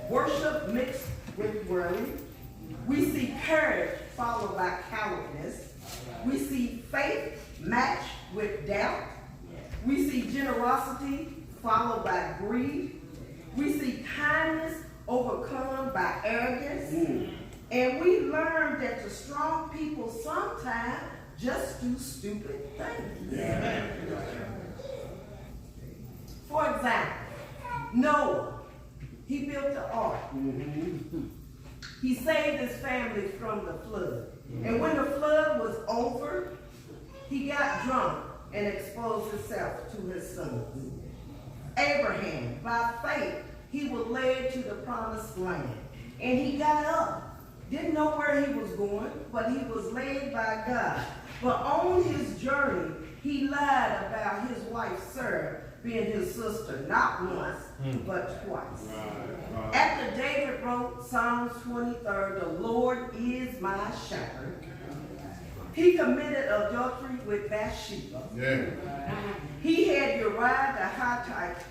worship mixed with worry. We see courage followed by cowardness. We see faith matched with doubt. We see generosity followed by greed. We see kindness overcome by arrogance. And we learn that the strong people sometimes just do stupid things. Yeah. For example, Noah, he built the ark. He saved his family from the flood. And when the flood was over, he got drunk and exposed himself to his sons. Abraham, by faith, he was led to the promised land. And he got up. Didn't know where he was going, but he was led by God. But on his journey, he lied about his wife Sarah being his sister, not once, but twice. Right. After David wrote Psalms 23, the Lord is my shepherd, he committed adultery with Bathsheba. He had Uriah the Hittite,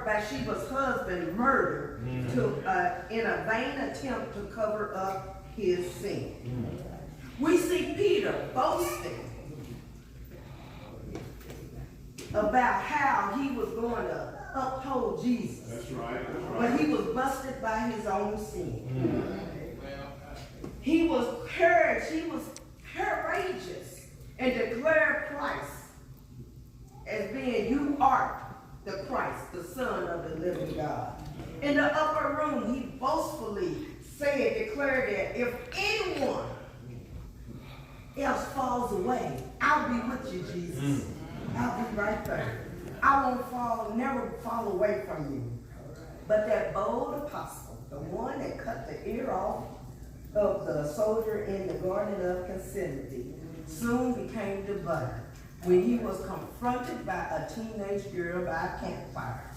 Bathsheba's husband, murdered in a vain attempt to cover up his sin. We see Peter boasting about how he was going to uphold Jesus. That's right. But he was busted by his own sin. He was courageous and declared Christ as being, you are the Christ, the Son of the living God. In the upper room, he boastfully declared that if anyone else falls away, I'll be with you, Jesus. I'll be right there. I won't never fall away from you. But that bold apostle, the one that cut the ear off of the soldier in the Garden of Gethsemane, soon became the butter when he was confronted by a teenage girl by a campfire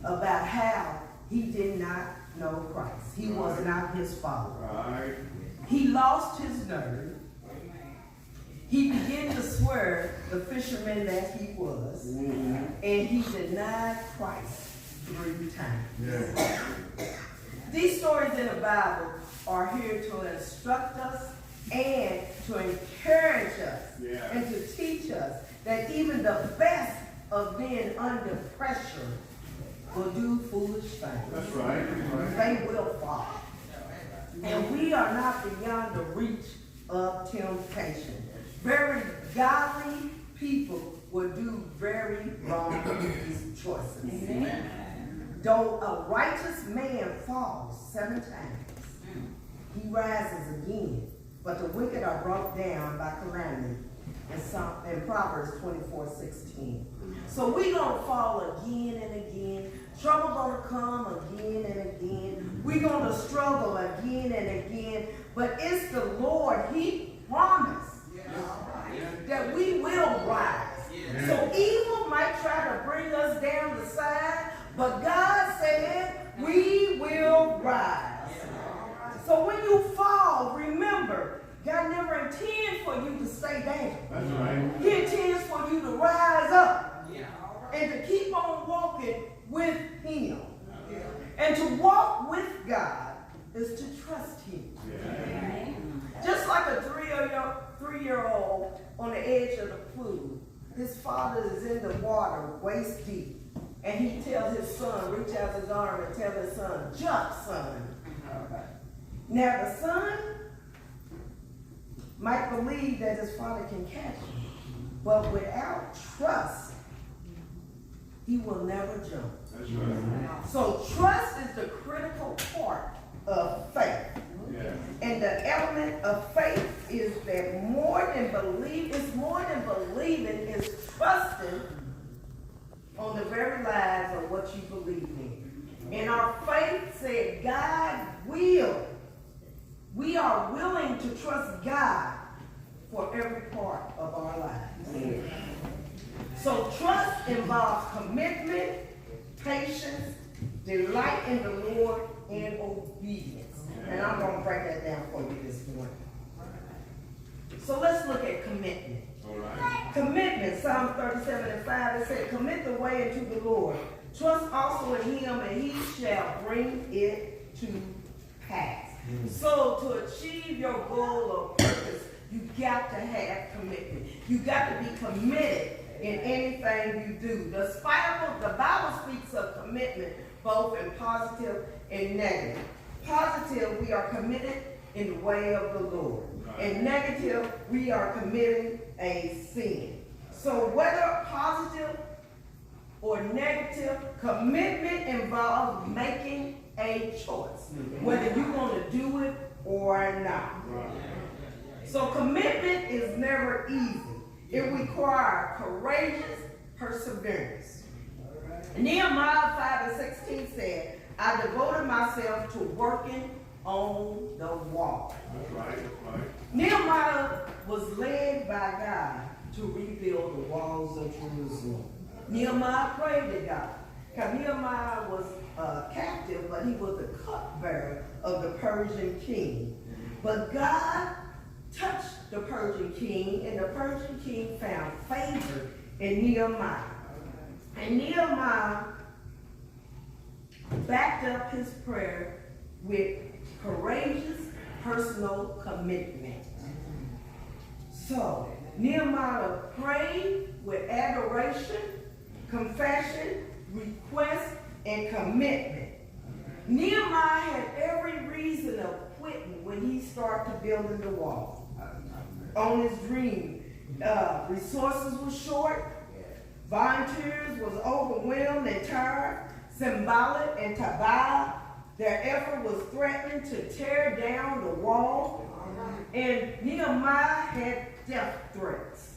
about how he did not know Christ. He was not his follower. He lost his nerve. He began to swear the fisherman that he was, and he denied Christ 3 times. These stories in the Bible are here to instruct us and to encourage us and to teach us that even the best of being under pressure will do foolish things. That's right. They will fall. And we are not beyond the reach of temptation. Very godly people will do very wrong choices. Amen. Though a righteous man falls 7 times, he rises again. But the wicked are brought down by calamity. In Proverbs 24:16. So we're going to fall again and again. Trouble going to come again and again. We're going to struggle again and again. But it's the Lord. He promised that we will rise. So evil might try to bring us down the side, but God said we will rise. So when you fall, remember, God never intends for you to stay down. That's right. He intends for you to rise up and to keep on walking with Him. And to walk with God is to trust Him. Just like a 3-year-old on the edge of the pool, his father is in the water waist deep, and he tells his son, reach out his arm and tell his son, jump, son. Now the son might believe that his father can catch him, but without trust, he will never jump. That's right. So trust is the critical part of faith. And the element of faith is that more than believing, is trusting on the very lives of what you believe in. And our faith said God will. We are willing to trust God for every part of our lives. So trust involves commitment, patience, delight in the Lord, and obedience. And I'm going to break that down for you this morning. So let's look at commitment. All right. Commitment, Psalm 37:5, it said, commit the way into the Lord. Trust also in him, and he shall bring it to pass. So to achieve your goal or purpose, you got to have commitment. You got to be committed in anything you do. The Bible speaks of commitment both in positive and negative. Positive, we are committed in the way of the Lord. And negative, we are committing a sin. So whether positive or negative, commitment involves making a choice, whether you want to do it or not. So commitment is never easy. It requires courageous perseverance. Nehemiah 5:16 said, I devoted myself to working on the wall. That's right. Nehemiah was led by God to rebuild the walls of Jerusalem. Nehemiah prayed to God. Because Nehemiah was captive, but he was the cupbearer of the Persian king. But God touched the Persian king, and the Persian king found favor in Nehemiah. And Nehemiah backed up his prayer with courageous personal commitment. So, Nehemiah prayed with adoration, confession, request, and commitment. Nehemiah had every reason of quitting when he started building the wall. On his dream, resources were short, volunteers was overwhelmed and tired, Symbolic and Tobiah, their effort was threatening to tear down the wall, and Nehemiah had death threats.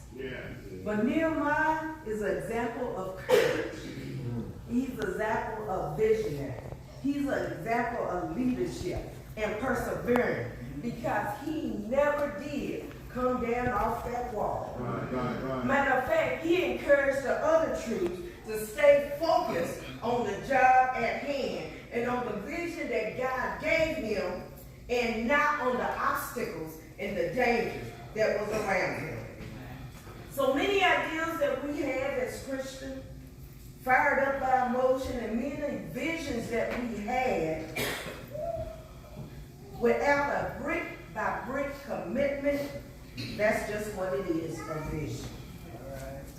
But Nehemiah is an example of courage. He's an example of visionary. He's an example of leadership and perseverance, because he never did come down off that wall. Right. Matter of fact, he encouraged the other troops to stay focused on the job at hand and on the vision that God gave him, and not on the obstacles and the dangers that was around him. So many ideas that we have as Christians, fired up by emotion, and many visions that we had, without a brick by brick commitment, that's just what it is, a vision.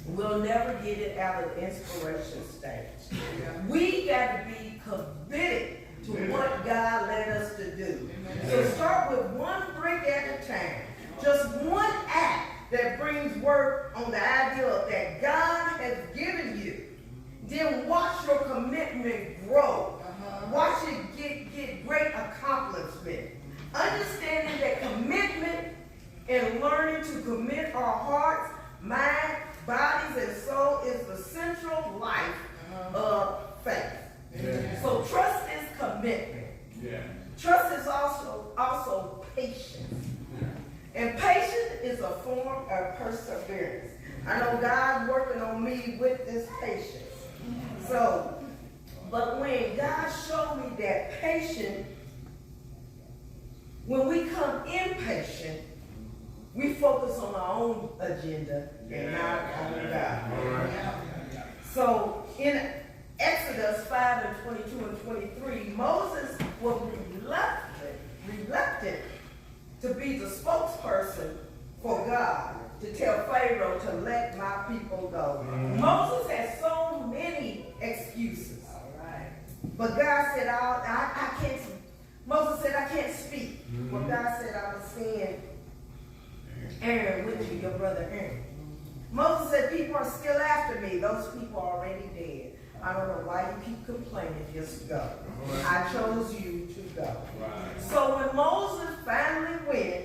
We'll never get it out of the inspiration stage. We got to be committed to what God led us to do. So start with one brick at a time. Just one act that brings work on the idea that God has given you. Then watch your commitment grow. Watch it get great accomplishment. Understanding that commitment and learning to commit our hearts, mind, bodies, and soul is the central life of faith. So trust is commitment. Trust is also patience. And patience is a form of perseverance. I know God's working on me with this patience. So, but when God showed me that patience, when we come impatient, we focus on our own agenda and not on God. So in Exodus 5:22-23, Moses was reluctant to be the spokesperson for God, to tell Pharaoh to let my people go. Moses had so many excuses. But God said, I can't. Moses said, I can't speak. But God said, I was send Aaron with you, your brother Aaron. Moses said, people are still after me. Those people are already dead. I don't know why you keep complaining. Just go. I chose you to go. So when Moses finally went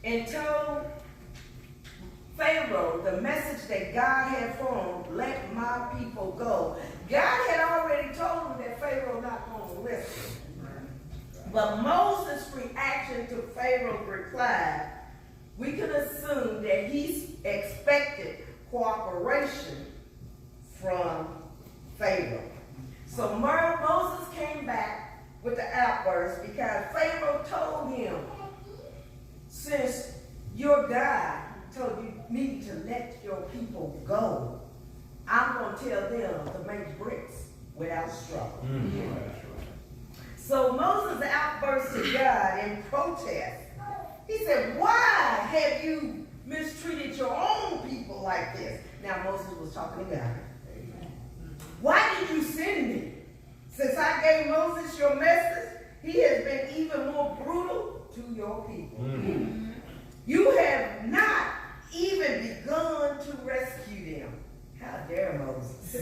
and told Pharaoh the message that God had for him, let my people go, God had already told him that Pharaoh not going to listen. But Moses' reaction to Pharaoh's reply, we can assume that he expected cooperation from Pharaoh. So Moses came back with the outburst because Pharaoh told him, since your God told me to let your people go, I'm going to tell them to make bricks without struggle. So Moses outburst to God in protest. He said, why have you mistreated your own people like this? Now Moses was talking to God. Why did you send me? Since I gave Moses your message, he has been even more brutal to your people. You have not even begun to rescue them. How dare Moses?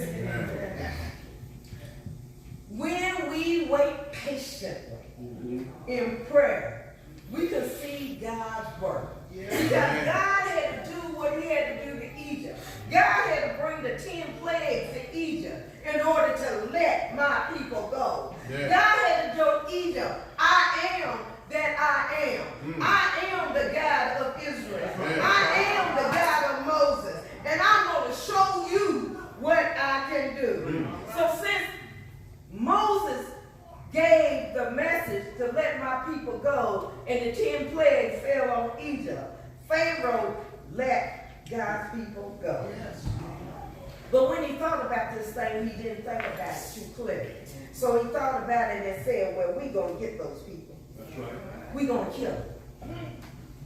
When we wait patiently in prayer, we can see God's work. Because God had to do what he had to do to Egypt. God had to bring the 10 plagues to Egypt in order to let my people go. God had to tell Egypt, I am that I am. I am the God of Israel. I am the God of Moses. And I'm going to show you what I can do. So since Moses gave the message to let my people go, and the 10 plagues fell on Egypt, Pharaoh let God's people go. But when he thought about this thing, he didn't think about it too clearly. So he thought about it and said, well, we're going to get those people. We're going to kill them.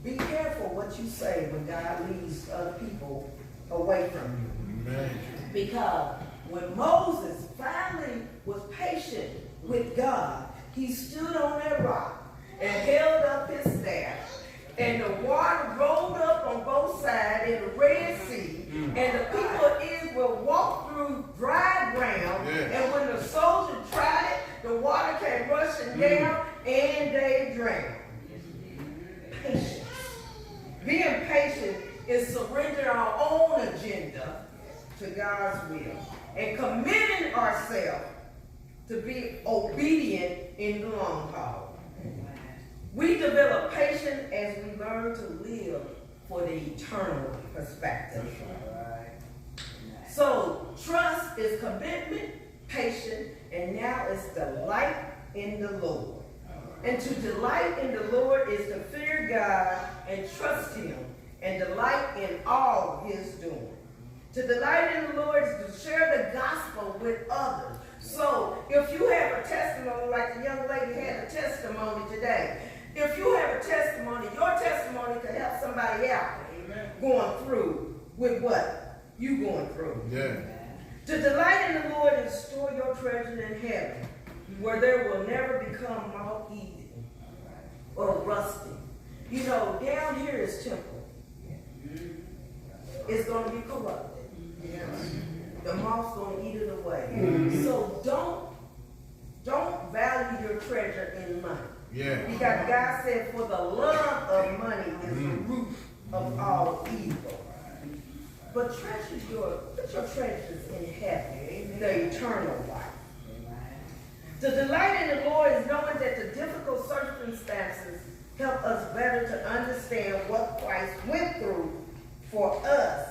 Be careful what you say when God leads other people away from you. Because when Moses finally was patient with God, he stood on that rock and held up his staff, and the water rolled up on both sides in the Red Sea, and the people of Israel walked through dry ground, and when the soldiers tried it, the water came rushing down, and they drowned. Patience. Being patient is surrendering our own agenda to God's will and committing ourselves to be obedient in the long haul. We develop patience as we learn to live for the eternal perspective. So trust is commitment, patience, and now it's delight in the Lord. And to delight in the Lord is to fear God and trust him and delight in all his doing. To delight in the Lord is to share the gospel with others. So if you have a testimony, like the young lady had a testimony today, if you have a testimony, your testimony can help somebody out going through with what you going through. To delight in the Lord is store your treasure in heaven, where there will never become moth-eaten or rusty. You know, down here is temple. It's going to be corrupted. The moth's going to eat it away. So don't value your treasure in money. Because God said, for the love of money is the root of all evil. But put your treasures in heaven, the eternal life. To delight in the Lord is knowing that the difficult circumstances help us better to understand what Christ went through for us,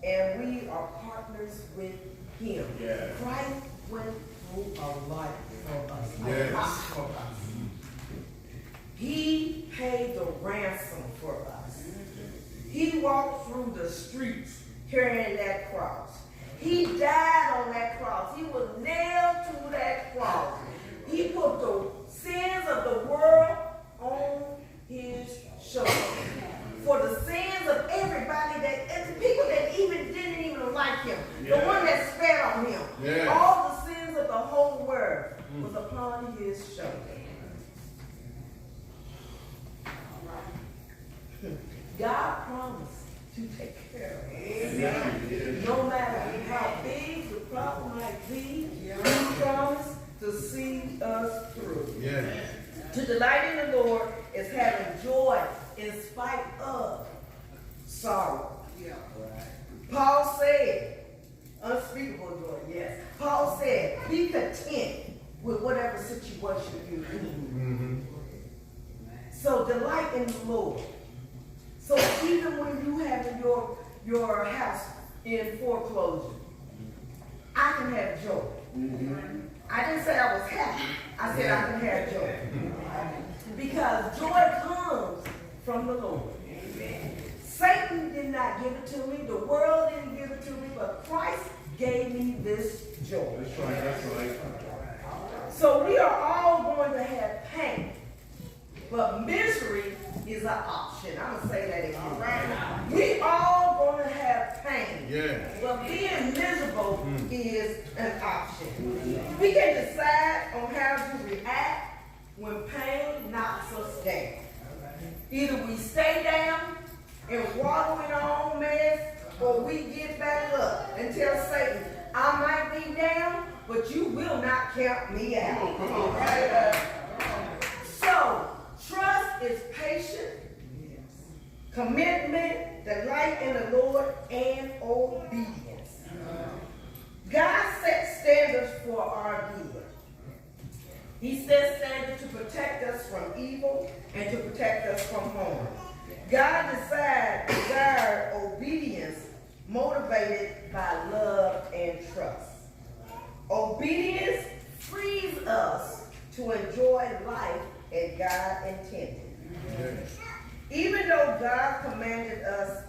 and we are partners with him. Christ went through a lot for us. He paid the ransom for us. He walked through the streets carrying that cross. He died on that cross. He was nailed to that cross. He put the sins of the world on his shoulders. For the sins of everybody, and the people that didn't even like him. The one that spat on him. All the sins of the whole world was upon his shoulders. God promised to take care of us. No matter how big the problem might be, he promised to see us through. To delight in the Lord is having joy in spite of sorrow. Paul said, unspeakable joy, yes. Paul said, be content with whatever situation you're in. So delight in the Lord. So even when you have your house in foreclosure, I can have joy. I didn't say I was happy. I said I can have joy. Because joy comes from the Lord. Satan did not give it to me. The world didn't give it to me. But Christ gave me this joy. That's right, that's right. So we are all going to have pain, but misery is an option. I'm going to say that again. We all going to have pain, but being miserable is an option. We can decide on how to react when pain knocks us down. Either we stay down and wallow in our own mess, or we get back up and tell Satan, I might be down, but you will not count me out. So, trust is patient, commitment, delight in the Lord, and obedience. God sets standards for our good. He sets standards to protect us from evil and to protect us from harm. God desired obedience motivated by love and trust. Obedience frees us to enjoy life as God intended. Yes. Even though God commanded us,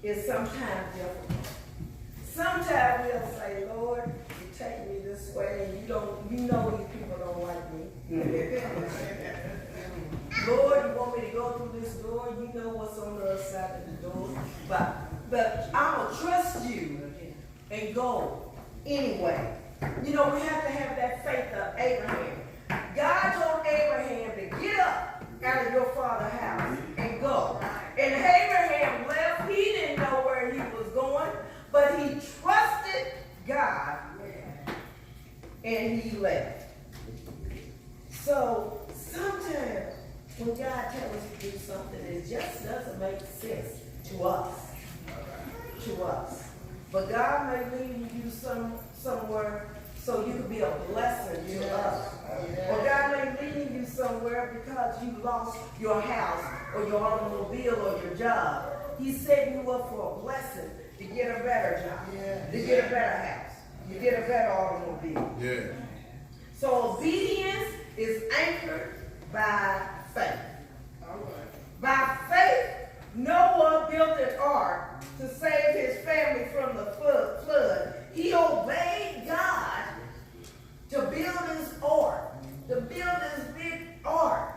it's sometimes difficult. Sometimes we'll say, Lord, you take me this way, and you know these people don't like me. Lord, you want me to go through this door? You know what's on the other side of the door. But I'm going to trust you and go anyway. You know, we have to have that faith of Abraham. God told Abraham to get up out of your father's house and go. And Abraham left. He didn't know where he was going, but he trusted God and he left. So sometimes when God tells us to do something, it just doesn't make sense to us. But God may lead you somewhere so you can be a blessing to us. Or God may lead you somewhere because you lost your house or your automobile or your job. He's setting you up for a blessing to get a better job, to get a better house, to get a better automobile. Yeah. So obedience is anchored by faith. All right. By faith, Noah built an ark to save his family from the flood. He obeyed God to build his ark, to build this big ark.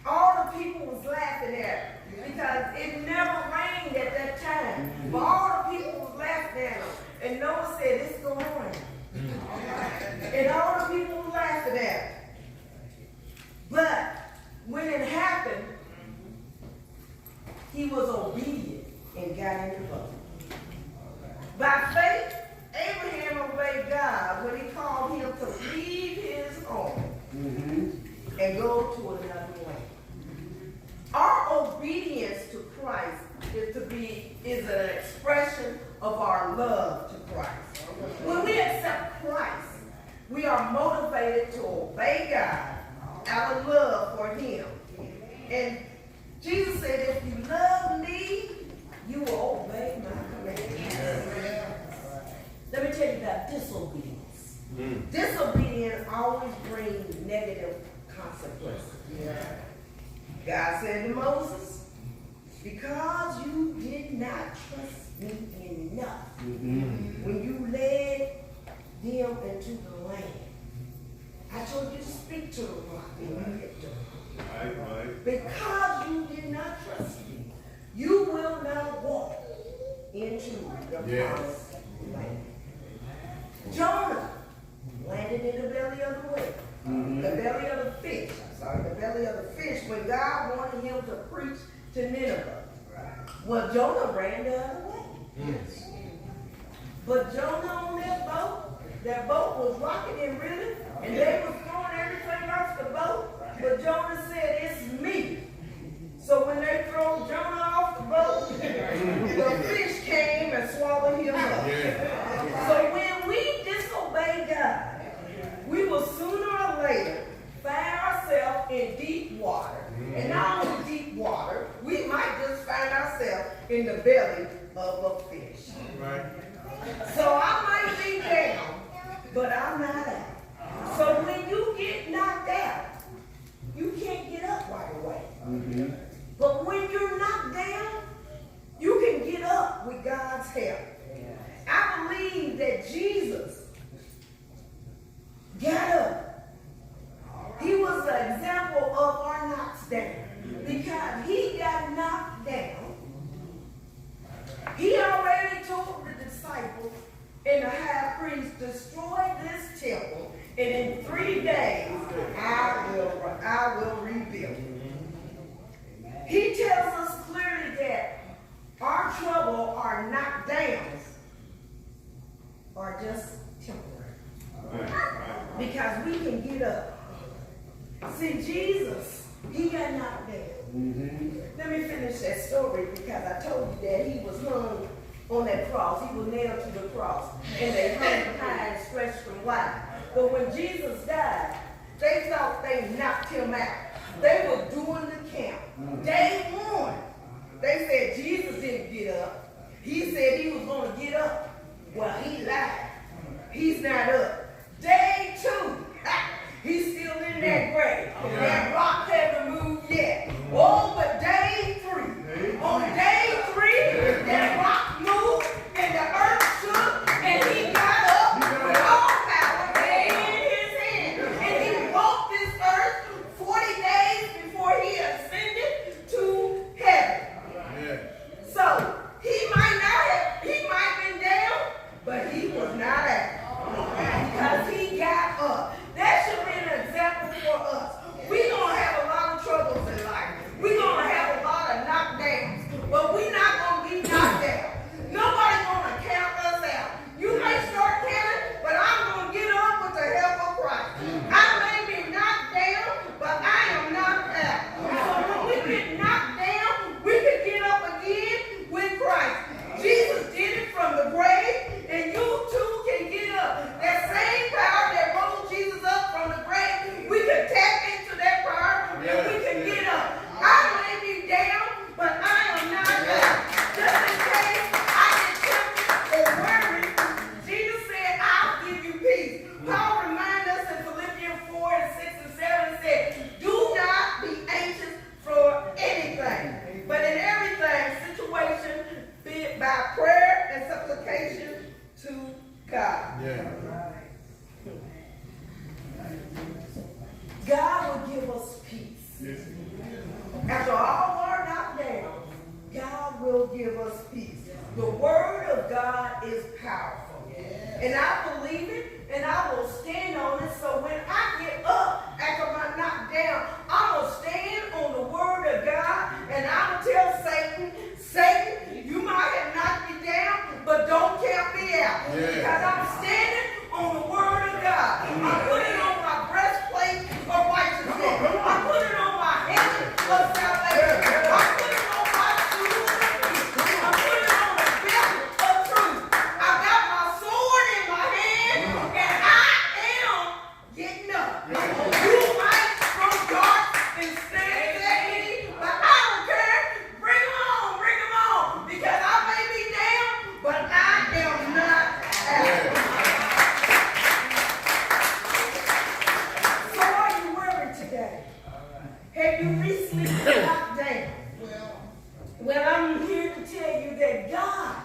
All the people was laughing at him because it never rained at that time. But all the people was laughing at him. And Noah said, it's going to rain. And all the people were laughing at him. But when it happened, he was obedient and got in the boat. By faith, Abraham obeyed God when he called him to leave his home and go to another land. Our obedience to Christ is an expression of our love to Christ. When we accept Christ, we are motivated to obey God out of love for him. And Jesus said, if you love me, you will obey my commands. Let me tell you about disobedience. Disobedience always brings negative consequences. God said to Moses, because you did not trust me enough when you led them into the land, I told you to speak to the rock and you hit them. Right. Because you did not trust me, you will not walk into the promised land. Jonah landed in the belly of the whale, the belly of the fish. The belly of the fish when God wanted him to preach to Nineveh. Well, Jonah ran the other way. But Jonah on that boat was rocking and reeling, and they was throwing everything off the boat. But Jonah said, it's me. So when they throw Jonah off the boat, the fish came and swallowed him up. So when we disobey God, we will sooner or later find ourselves in deep water. And not only deep water, we might just find ourselves in the belly of a fish. Right. So I might be down, but I'm not out. So when you get knocked out, you can't get up right away. But when you're knocked down, you can get up with God's help. I believe believe that Jesus got up. He was an example of our knocks down. Because he got knocked down, he already told the disciples and the high priest, destroy this temple, and in 3 days I will rebuild. He tells us clearly that our trouble, our knockdowns, are just temporary. Because we can get up. See, Jesus, he got knocked down. Let me finish that story because I told you that he was hung on that cross. He was nailed to the cross. And they hung him high and stretched him wide. But when Jesus died, they thought they knocked him out. They were doing the count. Day 1, they said Jesus didn't get up. He said he was going to get up. Well, he lied. He's not up. Day 2, he's still in that grave. That rock hasn't moved yet. Oh, but day 3. On day 3, that rock moved and the earth shook and he got up with all power in his hand. And he walked this earth 40 days before he ascended to heaven. So he might have been down, but he was not out. Because he got up. That should be an example for us. We're going to have a lot of troubles in life. We're going to have a lot of knockdowns. But we're not going to be knocked down. Nobody's going to count us out. You may start counting, but I'm going to get up with the help of Christ. I may be knocked down, but I am knocked out. So when we get knocked down, we can get up again with Christ. Jesus did it from the grave, and you too can get up. That same power that rose Jesus up from the grave, we can tap into that power, and we can get up. I may be down, but I am not out. Just in case I get tempted or worried, Jesus said, I'll give you peace. Paul reminds us in Philippians 4 and 6 and 7 said, do not be anxious for anything, but in everything, situation, be it by prayer and supplication to God. God will give us peace. After all our knockdowns, God will give us peace. The word of God is powerful. And I believe it, and I will stand on it. So when I get up after my knockdown, I'm going to stand on the word of God, and I'm going to tell Satan, Satan, you might have knocked me down, but don't count me out. Because I'm standing on the word of God. I'm putting on my breastplate of righteousness. I'm putting on my helmet of salvation. I'm putting on my shoes of peace. I'm putting on the belt of truth. I got my sword in my hand, and I am getting up. You might throw darts and snares at me, but I don't care. Bring them on, because I may be down, but I am not out. So are you worried today? Have you recently been knocked down? Well, I'm here to tell you that God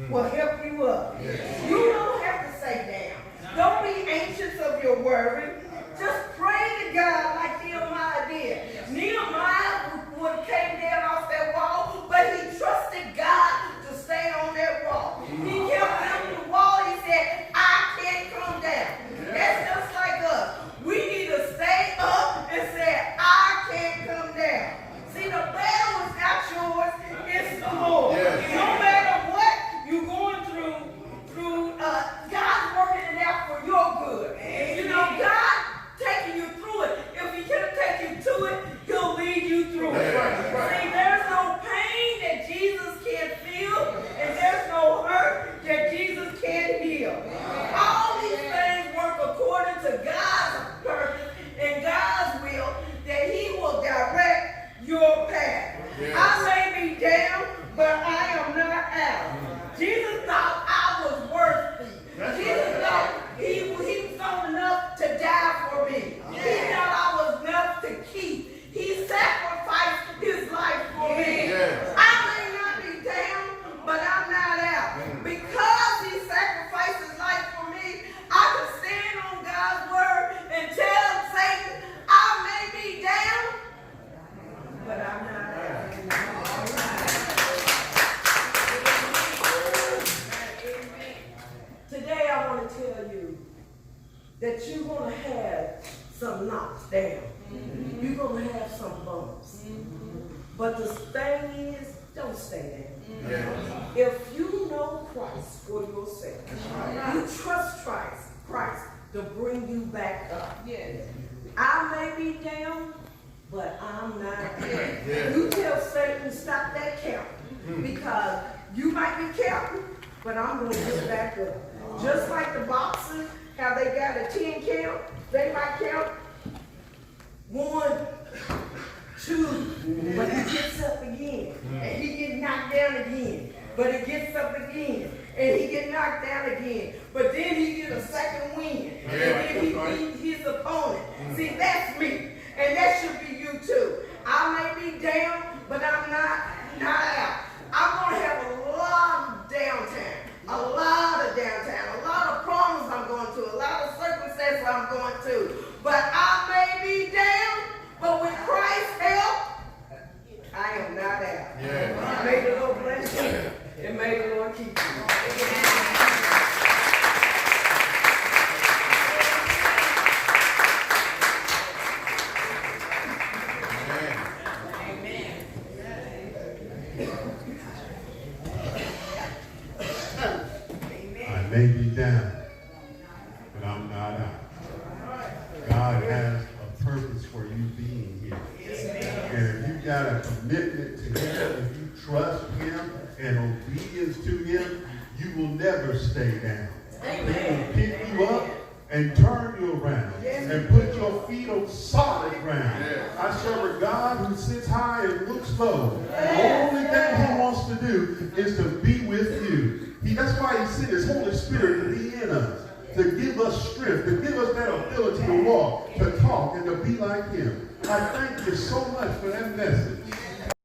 will help you up. You don't have to stay down. Don't be anxious of your worry. Just pray to God like Nehemiah did. Nehemiah would have came down off that wall, but he trusted God to stay on that wall. He kept building the wall. He said, I can't come down. That's just like us. We need to stay up and say, I can't come down. See, the battle is not yours, it's the Lord. No matter what you're going through, God's working it out for your good. You know, God that you're going to have some knocks down. You're going to have some bumps. But the thing is, don't stay down. If you know Christ for yourself, you trust Christ to bring you back up. I may be down, but I'm not down. You tell Satan, stop that counting, because you might be counting, but I'm going to get back up. Just like the boxers, how they got a 10 count, they might count 1, 2, but he gets up again, and he gets knocked down again, but he gets up again, and he gets knocked down again, but then he gets a second win, and then he beats his opponent. See, that's me, and that should be you too. I may be down, but I'm not out. I'm going to have a lot of downtime, a lot of problems I'm going to, a lot of circumstances I'm going to, but I may be down, but with Christ's help, I am not out. May the Lord bless you, and may the Lord keep you. I may be down, but I'm not out. God has a purpose for you being here. And if you got a commitment to Him, if you trust Him and obedience to Him, you will never stay down. He will pick you up and turn you around and put your feet on solid ground. I serve a God who sits high and looks low. The only thing He wants to do is to be with you. That's why He sent His Holy Spirit to be in us, to give us strength, to give us that ability to walk, to talk, and to be like Him. I thank you so much for that message.